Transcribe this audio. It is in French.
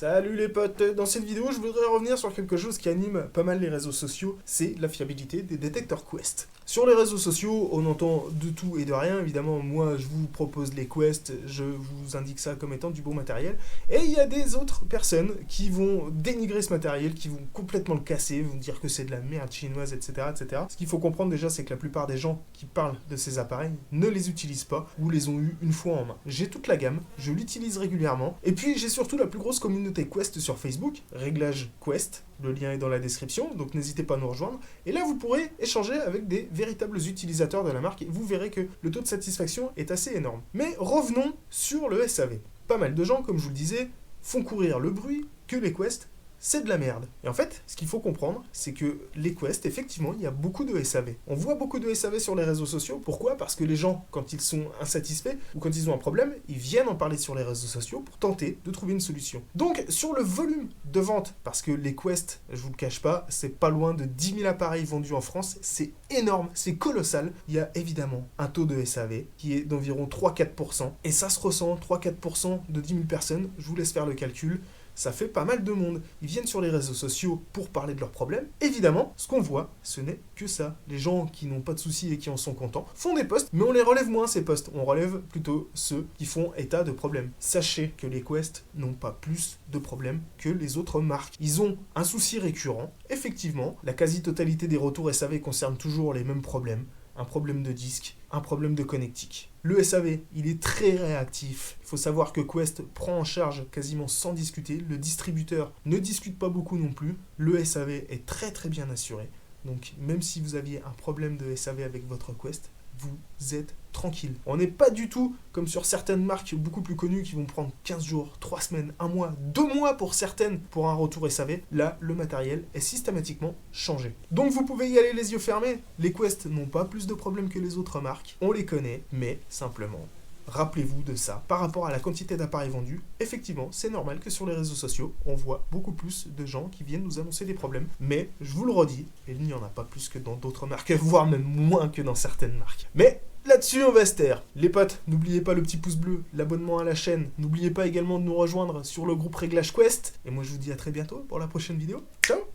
Salut les potes, dans cette vidéo je voudrais revenir sur quelque chose qui anime pas mal les réseaux sociaux, c'est la fiabilité des détecteurs Quest. Sur les réseaux sociaux, on entend de tout et de rien, évidemment moi je vous propose les Quest, je vous indique ça comme étant du bon matériel, et il y a des autres personnes qui vont dénigrer ce matériel, qui vont complètement le casser, vont dire que c'est de la merde chinoise, etc. etc. Ce qu'il faut comprendre déjà, c'est que la plupart des gens qui parlent de ces appareils ne les utilisent pas, ou les ont eu une fois en main. J'ai toute la gamme, je l'utilise régulièrement, et puis j'ai surtout la plus grosse communauté Quest sur Facebook, Réglage Quest, le lien est dans la description, donc n'hésitez pas à nous rejoindre. Et là, vous pourrez échanger avec des véritables utilisateurs de la marque, et vous verrez que le taux de satisfaction est assez énorme. Mais revenons sur le SAV. Pas mal de gens, comme je vous le disais, font courir le bruit que les Quest, c'est de la merde. Et en fait, ce qu'il faut comprendre, c'est que les Quest, effectivement, il y a beaucoup de SAV. On voit beaucoup de SAV sur les réseaux sociaux. Pourquoi ? Parce que les gens, quand ils sont insatisfaits ou quand ils ont un problème, ils viennent en parler sur les réseaux sociaux pour tenter de trouver une solution. Donc, sur le volume de vente, parce que les Quest, je vous le cache pas, c'est pas loin de 10 000 appareils vendus en France, c'est énorme, c'est colossal. Il y a évidemment un taux de SAV qui est d'environ 3-4%. Et ça se ressent, 3-4% de 10 000 personnes, je vous laisse faire le calcul. Ça fait pas mal de monde. Ils viennent sur les réseaux sociaux pour parler de leurs problèmes. Évidemment, ce qu'on voit, ce n'est que ça. Les gens qui n'ont pas de soucis et qui en sont contents font des posts, mais on les relève moins ces posts. On relève plutôt ceux qui font état de problèmes. Sachez que les Quest n'ont pas plus de problèmes que les autres marques. Ils ont un souci récurrent. Effectivement, la quasi-totalité des retours SAV concernent toujours les mêmes problèmes. Un problème de disque, un problème de connectique. Le SAV, il est très réactif. Il faut savoir que Quest prend en charge quasiment sans discuter. Le distributeur ne discute pas beaucoup non plus. Le SAV est très très bien assuré. Donc même si vous aviez un problème de SAV avec votre Quest, vous êtes tranquille. On n'est pas du tout comme sur certaines marques beaucoup plus connues qui vont prendre 15 jours, 3 semaines, 1 mois, 2 mois pour certaines pour un retour SAV. Là, le matériel est systématiquement changé. Donc vous pouvez y aller les yeux fermés. Les Quest n'ont pas plus de problèmes que les autres marques. On les connaît, mais simplement, rappelez-vous de ça. Par rapport à la quantité d'appareils vendus, effectivement, c'est normal que sur les réseaux sociaux, on voit beaucoup plus de gens qui viennent nous annoncer des problèmes. Mais, je vous le redis, il n'y en a pas plus que dans d'autres marques, voire même moins que dans certaines marques. Mais là-dessus, on va se taire. Les potes, n'oubliez pas le petit pouce bleu, l'abonnement à la chaîne. N'oubliez pas également de nous rejoindre sur le groupe Réglage Quest. Et moi, je vous dis à très bientôt pour la prochaine vidéo. Ciao!